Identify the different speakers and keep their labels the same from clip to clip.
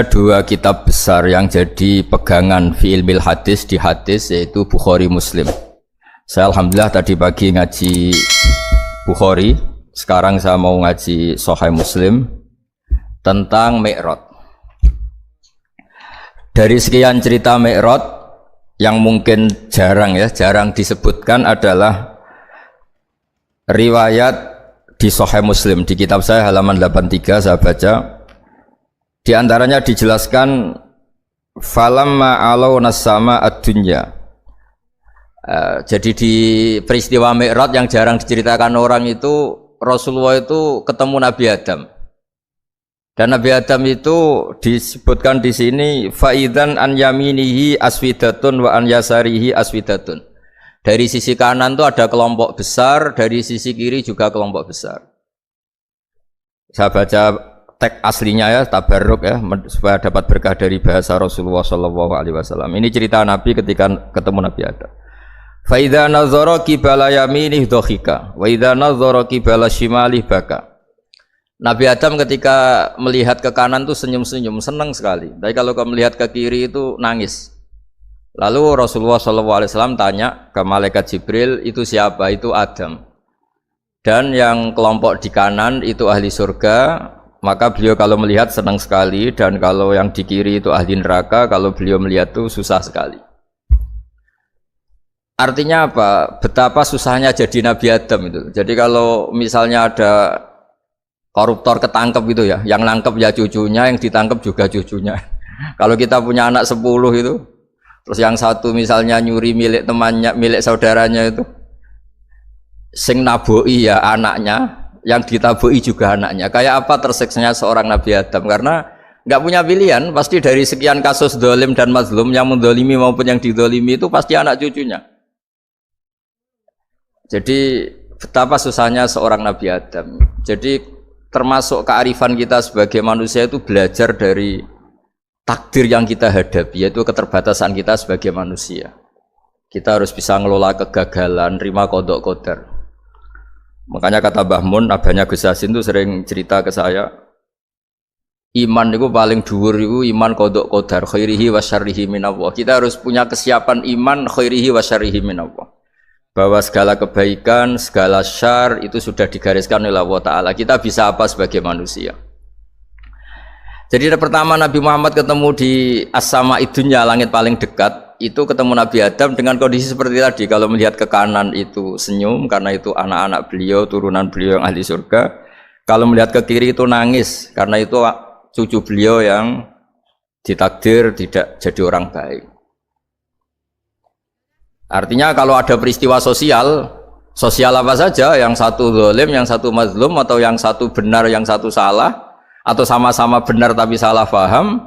Speaker 1: Dua kitab besar yang jadi pegangan fi ilmil hadis di hadis yaitu Bukhari Muslim. Saya alhamdulillah tadi pagi ngaji Bukhari, sekarang saya mau ngaji Sahih Muslim tentang Mi'raj. Dari sekian cerita Mi'raj yang mungkin jarang disebutkan adalah riwayat di Sahih Muslim. Di kitab saya halaman 83 saya baca. Di antaranya dijelaskan falamma alawna sama ad-dunya. Jadi di peristiwa Mi'raj yang jarang diceritakan orang itu, Rasulullah itu ketemu Nabi Adam. Dan Nabi Adam itu disebutkan di sini faidan an yaminihi aswidatun wa an yasarihi aswidatun. Dari sisi kanan itu ada kelompok besar, dari sisi kiri juga kelompok besar. Saya baca teks aslinya ya, tabarruk ya, supaya dapat berkah dari bahasa Rasulullah SAW. Ini cerita Nabi ketika ketemu Nabi Adam. Fa idza nazara qibala yaminih dhahika wa idza nazara qibala shimalih baka. Nabi Adam ketika melihat ke kanan tuh senyum-senyum, senang sekali. Tapi kalau melihat ke kiri itu nangis. Lalu Rasulullah SAW tanya ke malaikat Jibril, itu siapa? Itu Adam. Dan yang kelompok di kanan itu ahli surga. Maka beliau kalau melihat senang sekali, dan kalau yang di kiri itu ahli neraka, kalau beliau melihat itu susah sekali. Artinya apa? Betapa susahnya jadi Nabi Adam itu. Jadi kalau misalnya ada koruptor ketangkep gitu ya, yang nangkep ya cucunya, yang ditangkep juga cucunya. Kalau kita punya anak 10 itu, terus yang satu misalnya nyuri milik temannya, milik saudaranya itu, sing naboi ya anaknya, yang ditabui juga anaknya. Kayak apa tersiksanya seorang Nabi Adam? Karena nggak punya pilihan, pasti dari sekian kasus dolim dan mazlum, yang mendolimi maupun yang didolimi itu pasti anak cucunya. Jadi betapa susahnya seorang Nabi Adam. Jadi termasuk kearifan kita sebagai manusia itu belajar dari takdir yang kita hadapi, yaitu keterbatasan kita sebagai manusia. Kita harus bisa ngelola kegagalan, terima qadha qadar. Makanya kata Mbah Mun, abahnya Gus Hasin itu sering cerita ke saya, iman itu paling dhuwur itu iman qadha qadar, khairihi wa syarrihi minallah. Kita harus punya kesiapan iman khairihi wa syarrihi minallah. Bahwa segala kebaikan, segala syar itu sudah digariskan oleh Allah Ta'ala. Kita bisa apa sebagai manusia? Jadi pertama Nabi Muhammad ketemu di as-sama'i dunya, langit paling dekat, itu ketemu Nabi Adam dengan kondisi seperti tadi. Kalau melihat ke kanan itu senyum, karena itu anak-anak beliau, turunan beliau yang ahli surga. Kalau melihat ke kiri itu nangis, karena itu cucu beliau yang ditakdir tidak jadi orang baik. Artinya kalau ada peristiwa sosial apa saja, yang satu zalim, yang satu mazlum, atau yang satu benar, yang satu salah, atau sama-sama benar tapi salah faham,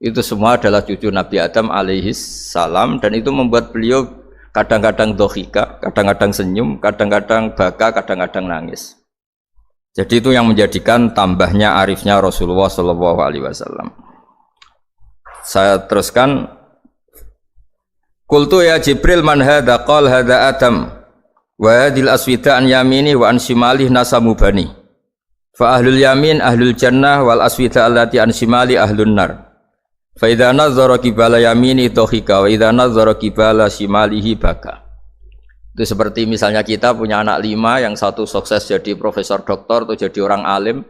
Speaker 1: itu semua adalah cucu Nabi Adam alaihis salam, dan itu membuat beliau kadang-kadang dohika, kadang-kadang senyum, kadang-kadang baka, kadang-kadang nangis. Jadi itu yang menjadikan tambahnya arifnya Rasulullah SAW. Saya teruskan. Qultu ya Jibril man hadha qal hadha Adam wa hadhil aswida an yamini wa an shimalih nasamu bani fa ahlul yamin ahlul jannah wal aswida allati an shimali ahlun nar fa idza nazara qibala yamini dhahika wa idza nazara qibala shimalihi baka. Itu seperti misalnya kita punya anak 5, yang satu sukses jadi profesor doktor atau jadi orang alim,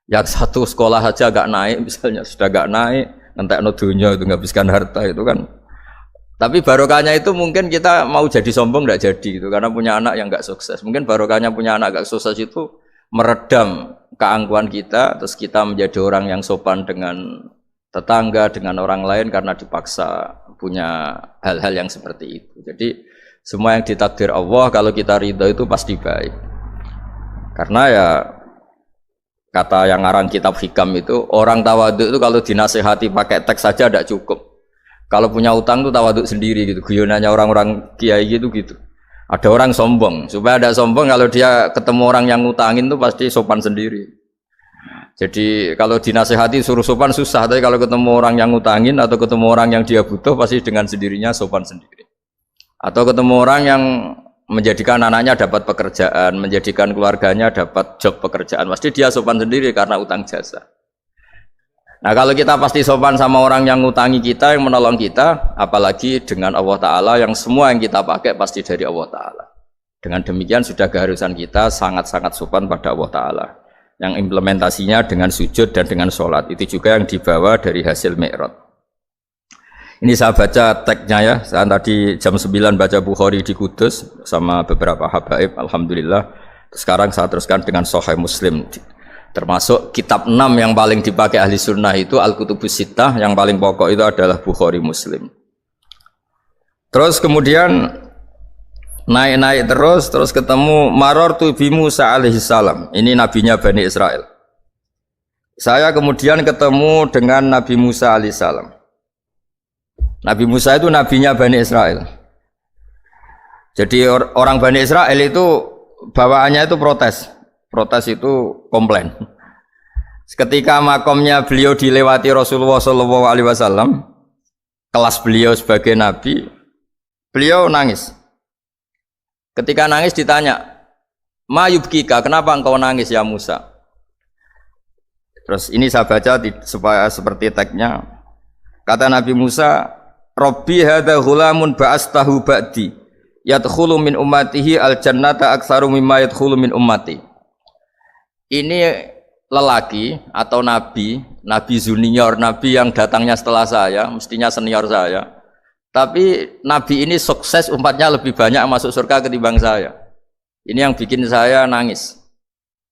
Speaker 1: yang satu sekolah saja agak naik, misalnya sudah agak naik, ngentekno dunya itu nghabiskan harta itu kan. Tapi barokahnya itu mungkin kita mau jadi sombong tidak jadi gitu, karena punya anak yang nggak sukses. Mungkin barokahnya punya anak nggak sukses itu meredam keangkuhan kita, terus kita menjadi orang yang sopan dengan tetangga, dengan orang lain karena dipaksa punya hal-hal yang seperti itu. Jadi semua yang ditakdir Allah kalau kita ridho itu pasti baik. Karena ya kata yang ngarang kitab hikam itu, orang tawadhu itu kalau dinasihati pakai teks saja tidak cukup. Kalau punya utang tuh tawaduk sendiri gitu. Guyonannya orang-orang kiai gitu. Ada orang sombong, supaya ada sombong kalau dia ketemu orang yang ngutangin tuh pasti sopan sendiri. Jadi kalau dinasehati suruh sopan susah, tapi kalau ketemu orang yang ngutangin atau ketemu orang yang dia butuh pasti dengan sendirinya sopan sendiri. Atau ketemu orang yang menjadikan anaknya dapat pekerjaan, menjadikan keluarganya dapat job pekerjaan, pasti dia sopan sendiri karena utang jasa. Nah kalau kita pasti sopan sama orang yang ngutangi kita, yang menolong kita, apalagi dengan Allah Ta'ala yang semua yang kita pakai pasti dari Allah Ta'ala. Dengan demikian sudah keharusan kita sangat-sangat sopan pada Allah Ta'ala. Yang implementasinya dengan sujud dan dengan sholat. Itu juga yang dibawa dari hasil Mi'raj. Ini saya baca tagnya ya, saya tadi jam 9 baca Bukhari di Kudus sama beberapa habaib, Alhamdulillah. Sekarang saya teruskan dengan Sahih Muslim. Termasuk kitab 6 yang paling dipakai ahli sunnah itu Al-Kutubus Sittah, yang paling pokok itu adalah Bukhari Muslim. Terus kemudian naik-naik terus ketemu Marartu bi Musa alaihi salam. Ini nabinya Bani Israel. Saya kemudian ketemu dengan Nabi Musa alaihi salam. Nabi Musa itu nabinya Bani Israel. Jadi orang Bani Israel itu bawaannya itu protes. Protes itu komplain. Ketika makomnya beliau dilewati Rasulullah SAW, kelas beliau sebagai nabi, beliau nangis. Ketika nangis ditanya, "Ma yubkika, kenapa engkau nangis ya Musa?" Terus ini saya baca supaya seperti tagnya. Kata Nabi Musa, "Rabbi hadza ghulamun ba'astahu ba'di, yadkhulu min ummatihi al-jannata aktsaru mimma yadkhulu min ummati." Ini lelaki atau nabi junior, nabi yang datangnya setelah saya, mestinya senior saya. Tapi nabi ini sukses, umatnya lebih banyak masuk surga ketimbang saya. Ini yang bikin saya nangis.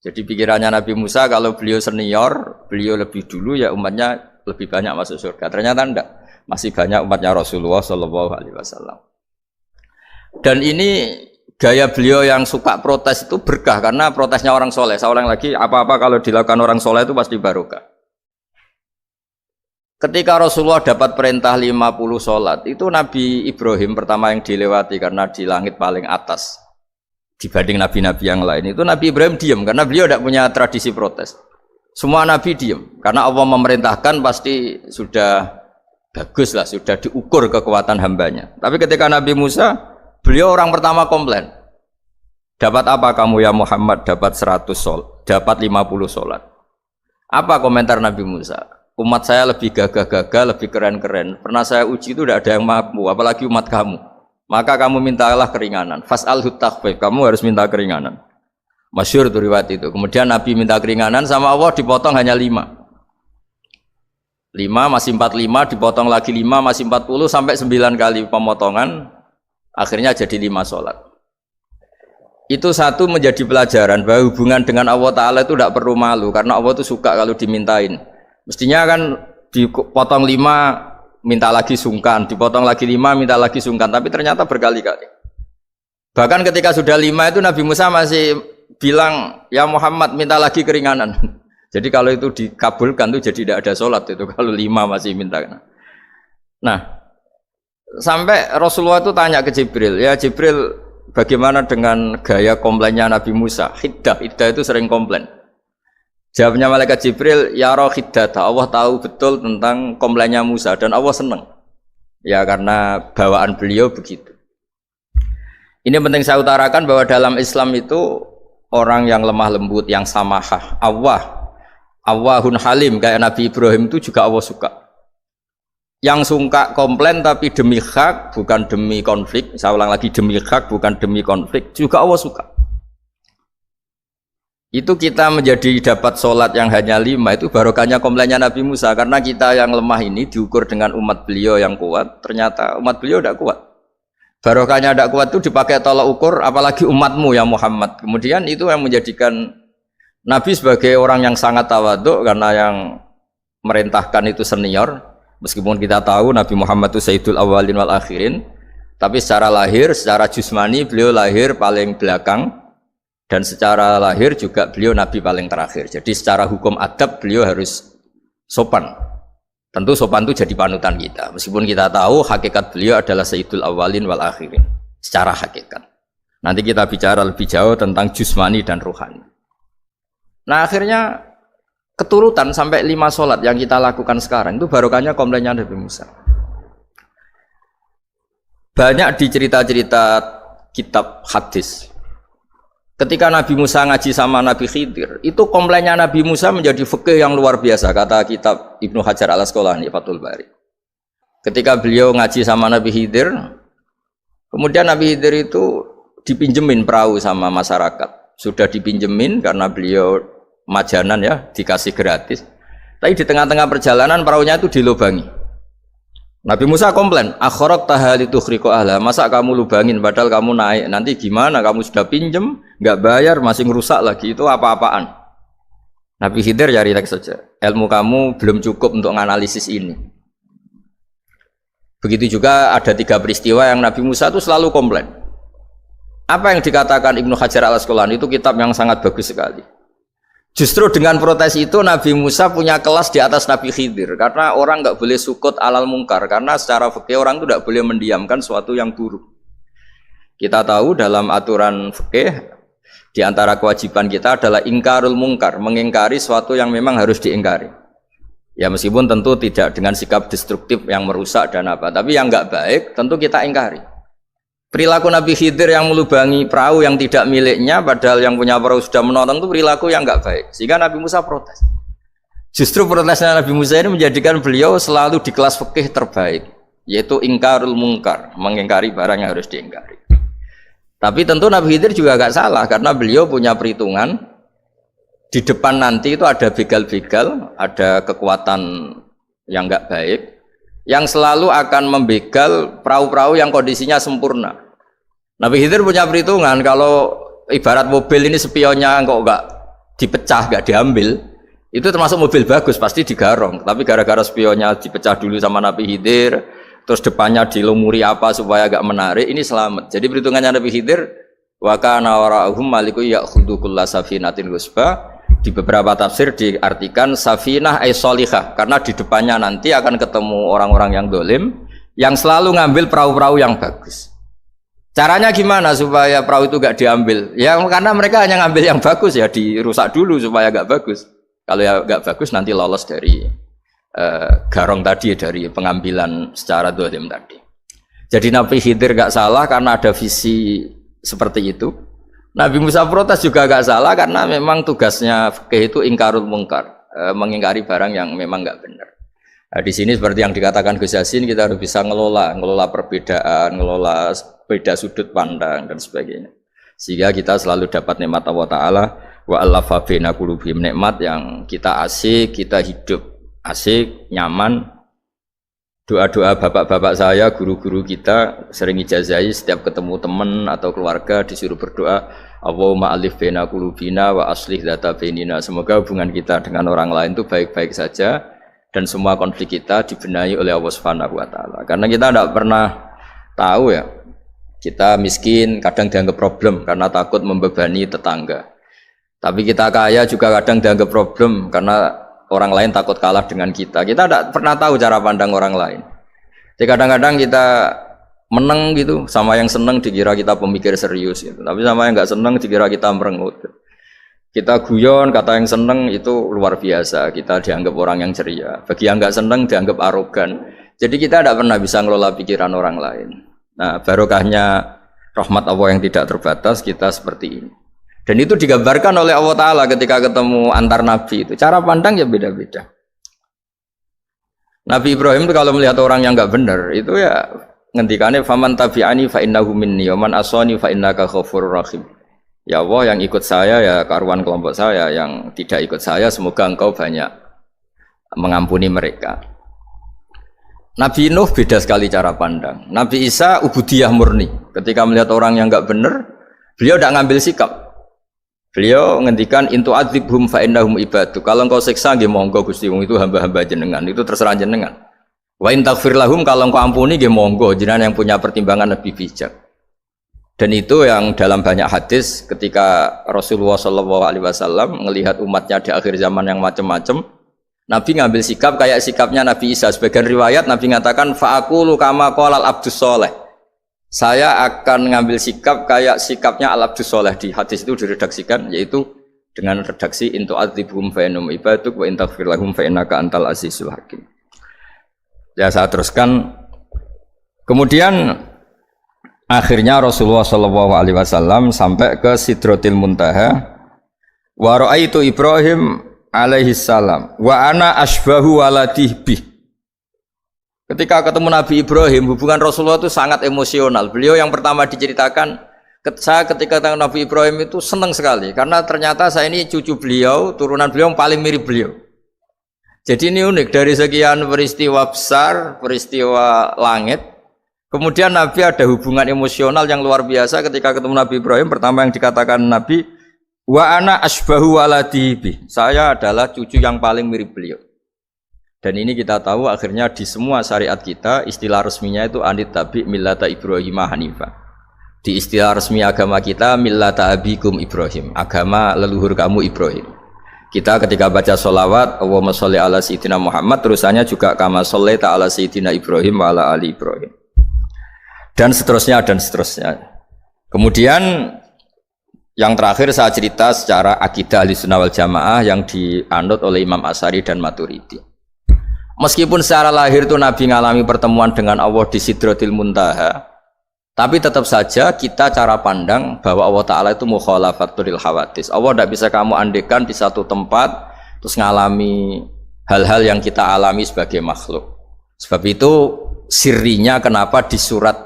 Speaker 1: Jadi pikirannya Nabi Musa kalau beliau senior, beliau lebih dulu ya umatnya lebih banyak masuk surga. Ternyata enggak, masih banyak umatnya Rasulullah SAW. Dan ini gaya beliau yang suka protes itu berkah karena protesnya orang soleh. Saya ulang lagi, apa-apa kalau dilakukan orang soleh itu pasti barokah. Ketika Rasulullah dapat perintah 50 sholat, itu Nabi Ibrahim pertama yang dilewati karena di langit paling atas dibanding nabi-nabi yang lain. Itu Nabi Ibrahim diam karena beliau tidak punya tradisi protes. Semua nabi diam karena Allah memerintahkan pasti sudah bagus lah, sudah diukur kekuatan hambanya. Tapi ketika Nabi Musa, beliau orang pertama komplain. Dapat apa kamu ya Muhammad? Dapat 100 sholat, dapat 50 sholat. Apa komentar Nabi Musa? Umat saya lebih gagah-gagah, lebih keren-keren. Pernah saya uji itu tidak ada yang mampu, apalagi umat kamu. Maka kamu mintalah keringanan. Fas'alhu takhfif, kamu harus minta keringanan. Masyhur itu riwayat itu. Kemudian Nabi minta keringanan sama Allah dipotong hanya 5. 5 masih 45, dipotong lagi 5 masih 40 sampai 9 kali pemotongan. Akhirnya jadi 5 sholat. Itu satu menjadi pelajaran bahwa hubungan dengan Allah Ta'ala itu tidak perlu malu. Karena Allah itu suka kalau dimintain. Mestinya kan dipotong 5, minta lagi sungkan. Dipotong lagi 5, minta lagi sungkan. Tapi ternyata berkali-kali. Bahkan ketika sudah 5 itu Nabi Musa masih bilang, "Ya Muhammad minta lagi keringanan." Jadi kalau itu dikabulkan itu jadi tidak ada sholat itu. Kalau 5 masih minta. Nah, sampai Rasulullah itu tanya ke Jibril, "Ya Jibril, bagaimana dengan gaya komplainnya Nabi Musa?" Hiddah itu sering komplain. Jawabnya malaikat Jibril, "Ya roh hiddata." Allah tahu betul tentang komplainnya Musa dan Allah senang. Ya karena bawaan beliau begitu. Ini penting saya utarakan bahwa dalam Islam itu orang yang lemah lembut, yang samahah, Awwahun halim kayak Nabi Ibrahim itu juga Allah suka. Yang suka komplain tapi demi hak bukan demi konflik. Saya ulang lagi, demi hak bukan demi konflik juga Allah suka. Itu kita menjadi dapat sholat yang hanya 5 itu barokahnya komplainnya Nabi Musa. Karena kita yang lemah ini diukur dengan umat beliau yang kuat, ternyata umat beliau tidak kuat. Barokahnya tidak kuat itu dipakai tolak ukur, apalagi umatmu ya Muhammad. Kemudian itu yang menjadikan Nabi sebagai orang yang sangat tawaduk karena yang merintahkan itu senior. Meskipun kita tahu Nabi Muhammad itu Sayyidul Awwalin wal Akhirin, tapi secara lahir, secara jusmani beliau lahir paling belakang, dan secara lahir juga beliau Nabi paling terakhir. Jadi secara hukum adab beliau harus sopan. Tentu sopan itu jadi panutan kita. Meskipun kita tahu hakikat beliau adalah Sayyidul Awwalin wal Akhirin secara hakikat. Nanti kita bicara lebih jauh tentang jusmani dan ruhani. Nah akhirnya keturutan sampai 5 sholat yang kita lakukan sekarang itu barokahnya komplainnya Nabi Musa. Banyak di cerita-cerita kitab hadis Ketika Nabi Musa ngaji sama Nabi Khidir, itu komplainnya Nabi Musa menjadi fikih yang luar biasa, kata kitab Ibnu Hajar al-Asqalani Fathul Bari. Ketika beliau ngaji sama Nabi Khidir, kemudian Nabi Khidir itu dipinjemin perahu sama masyarakat. Sudah dipinjemin karena beliau majanan ya, dikasih gratis. Tapi di tengah-tengah perjalanan perahunya itu dilubangi. Nabi Musa komplain, akhraq tahalitu khriqo ahla, masa kamu lubangin padahal kamu naik, nanti gimana, kamu sudah pinjem, nggak bayar, masih ngerusak lagi, itu apa-apaan. Nabi Khidir ya relax saja, ilmu kamu belum cukup untuk menganalisis ini. Begitu juga ada 3 peristiwa yang Nabi Musa itu selalu komplain. Apa yang dikatakan Ibnu Hajar al-Asqalani itu kitab yang sangat bagus sekali. Justru dengan protes itu Nabi Musa punya kelas di atas Nabi Khidir, karena orang nggak boleh sukut alal mungkar, karena secara fikih orang itu tidak boleh mendiamkan sesuatu yang buruk. Kita tahu dalam aturan fikih di antara kewajiban kita adalah ingkarul mungkar, mengingkari sesuatu yang memang harus diingkari. Ya meskipun tentu tidak dengan sikap destruktif yang merusak dan apa, tapi yang nggak baik tentu kita ingkari. Perilaku Nabi Khidir yang melubangi perahu yang tidak miliknya, padahal yang punya perahu sudah menonton, itu perilaku yang nggak baik. Sehingga Nabi Musa protes. Justru protesnya Nabi Musa ini menjadikan beliau selalu di kelas fikih terbaik, yaitu ingkarul mungkar, mengingkari barang yang harus diingkari. Tapi tentu Nabi Khidir juga nggak salah, karena beliau punya perhitungan di depan nanti itu ada begal-begal, ada kekuatan yang nggak baik, yang selalu akan membegal perahu-perahu yang kondisinya sempurna. Nabi Khidir punya perhitungan, kalau ibarat mobil ini spionnya kok nggak dipecah, nggak diambil, itu termasuk mobil bagus, pasti digarong. Tapi gara-gara spionnya dipecah dulu sama Nabi Khidir, terus depannya dilumuri apa supaya agak menarik, ini selamat. Jadi perhitungannya Nabi Khidir, wa kana wara'ahum maliku ya'khudhu kulla safinatin ghusba. Di beberapa tafsir diartikan safinah ay sholihah, karena di depannya nanti akan ketemu orang-orang yang dolim yang selalu ngambil perahu-perahu yang bagus. Caranya gimana supaya perahu itu gak diambil? Ya karena mereka hanya ngambil yang bagus, ya dirusak dulu supaya gak bagus. Kalau ya gak bagus nanti lolos dari garong tadi, dari pengambilan secara dolim tadi. Jadi Nabi Khidir gak salah karena ada visi seperti itu. Nabi Musa protes juga gak salah karena memang tugasnya fikih itu ingkarul mungkar, mengingkari barang yang memang gak benar. Nah, di sini seperti yang dikatakan Gus Yassin, kita harus bisa ngelola perbedaan, ngelola beda sudut pandang dan sebagainya. Sehingga kita selalu dapat nikmat Allah Ta'ala, wa allafa baina qulubihim, nikmat yang kita asik, kita hidup asik, nyaman. Doa-doa bapak-bapak saya, guru-guru kita sering ijazahi setiap ketemu teman atau keluarga disuruh berdoa, Allahumma alif baina qulubina wa aslih dzata bainina. Semoga hubungan kita dengan orang lain itu baik-baik saja dan semua konflik kita dibenahi oleh Allah Subhanahu wa taala. Karena kita tidak pernah tahu ya, kita miskin kadang dianggap problem karena takut membebani tetangga. Tapi kita kaya juga kadang dianggap problem karena orang lain takut kalah dengan kita. Kita tidak pernah tahu cara pandang orang lain. Jadi kadang-kadang kita menang gitu, sama yang senang dikira kita pemikir serius gitu. Tapi sama yang nggak senang dikira kita merengut. Kita guyon, kata yang senang itu luar biasa. Kita dianggap orang yang ceria. Bagi yang nggak senang dianggap arogan. Jadi kita tidak pernah bisa ngelola pikiran orang lain. Nah, barokahnya rahmat Allah yang tidak terbatas, kita seperti ini. Dan itu digambarkan oleh Allah Ta'ala ketika ketemu antar Nabi itu. Cara pandang ya beda-beda. Nabi Ibrahim itu kalau melihat orang yang nggak benar, itu ya ngendikannya, faman tabi'ani fa innahu minni wa man asani fa innaka ghafurur rahim. Ya Allah, yang ikut saya ya karuan kelompok saya, yang tidak ikut saya semoga engkau banyak mengampuni mereka. Nabi Nuh beda sekali cara pandang. Nabi Isa ubudiyah murni. Ketika melihat orang yang nggak benar, beliau tidak ngambil sikap. Beliau ngendikan intu adzibhum fa innahum ibadu. Kalau engkau siksa nggih monggo Gusti, wong itu hamba-hamba jenengan, itu terserah jenengan. Wa in taghfir lahum, kalau engkau ampuni nggih monggo, jenengan yang punya pertimbangan lebih bijak. Dan itu yang dalam banyak hadis ketika Rasulullah SAW melihat umatnya di akhir zaman yang macam-macam, Nabi ngambil sikap kayak sikapnya Nabi Isa. Sebagian riwayat Nabi mengatakan fa'aqulu kama qalal abdus soleh. Saya akan ngambil sikap kayak sikapnya al-abdus soleh. Di hadis itu diredaksikan yaitu dengan redaksi intu adzibhum fa innahum ibaduk wa in taghfir lahum fa innaka antal azizul hakim. Ya saya teruskan. Kemudian Akhirnya Rasulullah Shallallahu Alaihi Wasallam sampai ke Sidratil Muntaha. Wa ra'aitu Ibrahim alaihi salam wa ana asbahu waladih bih. Ketika ketemu Nabi Ibrahim, hubungan Rasulullah itu sangat emosional. Beliau yang pertama diceritakan, saya ketika ketemu Nabi Ibrahim itu senang sekali karena ternyata saya ini cucu beliau, turunan beliau yang paling mirip beliau. Jadi ini unik, dari sekian peristiwa besar, peristiwa langit, kemudian Nabi ada hubungan emosional yang luar biasa ketika ketemu Nabi Ibrahim. Pertama yang dikatakan Nabi, wa ana asbahu waladi bi. Saya adalah cucu yang paling mirip beliau. Dan ini kita tahu akhirnya di semua syariat kita istilah resminya itu anit tabi millata Ibrahim hanifah. Di istilah resmi agama kita millata abikum Ibrahim, agama leluhur kamu Ibrahim. Kita ketika baca sholawat Allahumma sholli ala sayyidina Muhammad, terusannya juga kama shollaita ala sayyidina Ibrahim wa ala ali Ibrahim. Dan seterusnya dan seterusnya. Kemudian yang terakhir saya cerita secara akidah Ahlussunnah wal Jamaah yang dianut oleh Imam Asy'ari dan Maturidi. Meskipun secara lahir itu Nabi mengalami pertemuan dengan Allah di Sidratil Muntaha, tapi tetap saja kita cara pandang bahwa Allah Ta'ala itu mukhalafatul hawadis. Allah tidak bisa kamu andekan di satu tempat terus ngalami hal-hal yang kita alami sebagai makhluk. Sebab itu sirinya kenapa di surat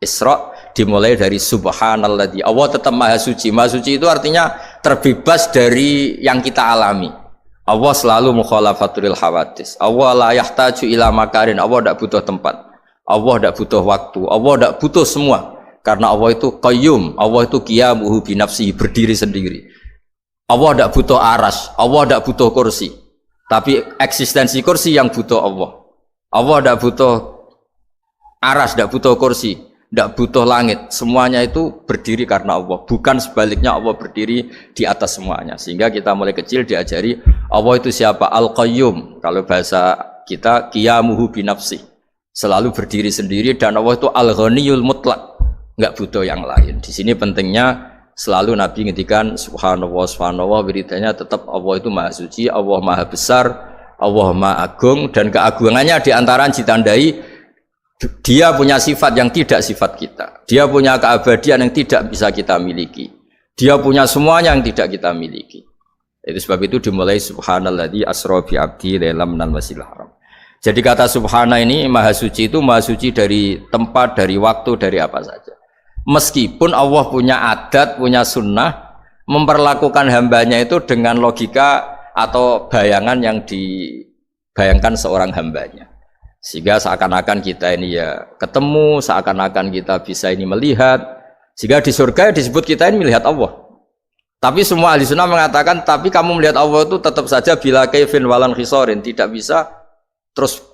Speaker 1: Isra dimulai dari subhanalladzi. Allah tetap maha suci. Maha suci itu artinya terbebas dari yang kita alami. Allah selalu mukhalafatul hawadis. Allah la yahtaju ila makarin. Allah tidak butuh tempat. Allah tidak butuh waktu, Allah tidak butuh semua, karena Allah itu qayyum, Allah itu qiyamuhu bi nafsihi, berdiri sendiri. Allah tidak butuh aras, Allah tidak butuh kursi, tapi eksistensi kursi yang butuh Allah. Allah tidak butuh aras, tidak butuh kursi, tidak butuh langit, semuanya itu berdiri karena Allah, bukan sebaliknya Allah berdiri di atas semuanya. Sehingga kita mulai kecil diajari Allah itu siapa? Al-Qayyum, kalau bahasa kita qiyamuhu bi nafsihi, selalu berdiri sendiri, dan Allah itu al-ghaniyul mutlak, nggak butuh yang lain. Di sini pentingnya selalu Nabi ngendikan subhanallah subhanallah, wiridanya tetap Allah itu maha suci, Allah maha besar, Allah maha agung, dan keagungannya diantara ditandai dia punya sifat yang tidak sifat kita, dia punya keabadian yang tidak bisa kita miliki, dia punya semuanya yang tidak kita miliki. Itu sebab itu dimulai subhanalladzi asra bi abdi lailam minal masjidil haram. Jadi kata subhana ini maha suci itu maha suci dari tempat, dari waktu, dari apa saja. Meskipun Allah punya adat, punya sunnah memperlakukan hambanya itu dengan logika atau bayangan yang dibayangkan seorang hambanya. Sehingga seakan-akan kita ini ya ketemu, seakan-akan kita bisa ini melihat. Sehingga di surga disebut kita ini melihat Allah. Tapi semua ahli sunnah mengatakan, tapi kamu melihat Allah itu tetap saja bila kaifin walan khisorin, tidak bisa terus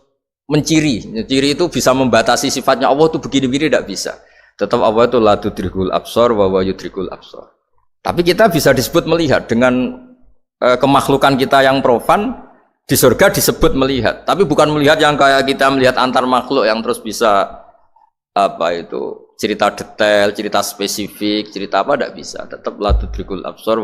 Speaker 1: menciri itu bisa membatasi sifatnya Allah itu begini-begini, tidak bisa. Tetap Allah itu la tudrikul absar wa huwa yudrikul absar. Tapi kita bisa disebut melihat dengan kemakhlukan kita yang profan di surga disebut melihat. Tapi bukan melihat yang kayak kita melihat antar makhluk yang terus bisa apa itu cerita detail, cerita spesifik, cerita apa, tidak bisa. Tetap la tudrikul absar.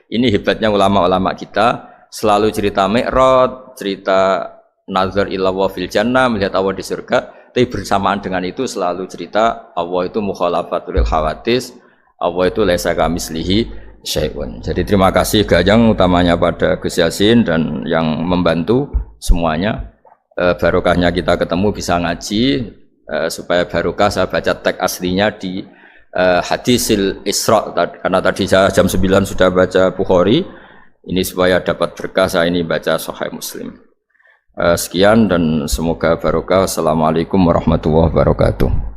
Speaker 1: Ini hebatnya ulama-ulama kita, selalu cerita Mi'raj, cerita nazar ila wa fil jannah, melihat Allah di surga, tapi bersamaan dengan itu selalu cerita Allah itu mukhalafatul hawadis, Allah itu laisa kamislihi syai'un. Jadi terima kasih Gajang, utamanya pada Gus Yasin dan yang membantu semuanya. Barokahnya kita ketemu bisa ngaji, supaya barokah saya baca teks aslinya di hadisil Isra, karena tadi saya jam 9 sudah baca Bukhari, ini supaya dapat berkah saya ini baca Sahih Muslim. Sekian dan semoga barokah. Assalamualaikum warahmatullahi wabarakatuh.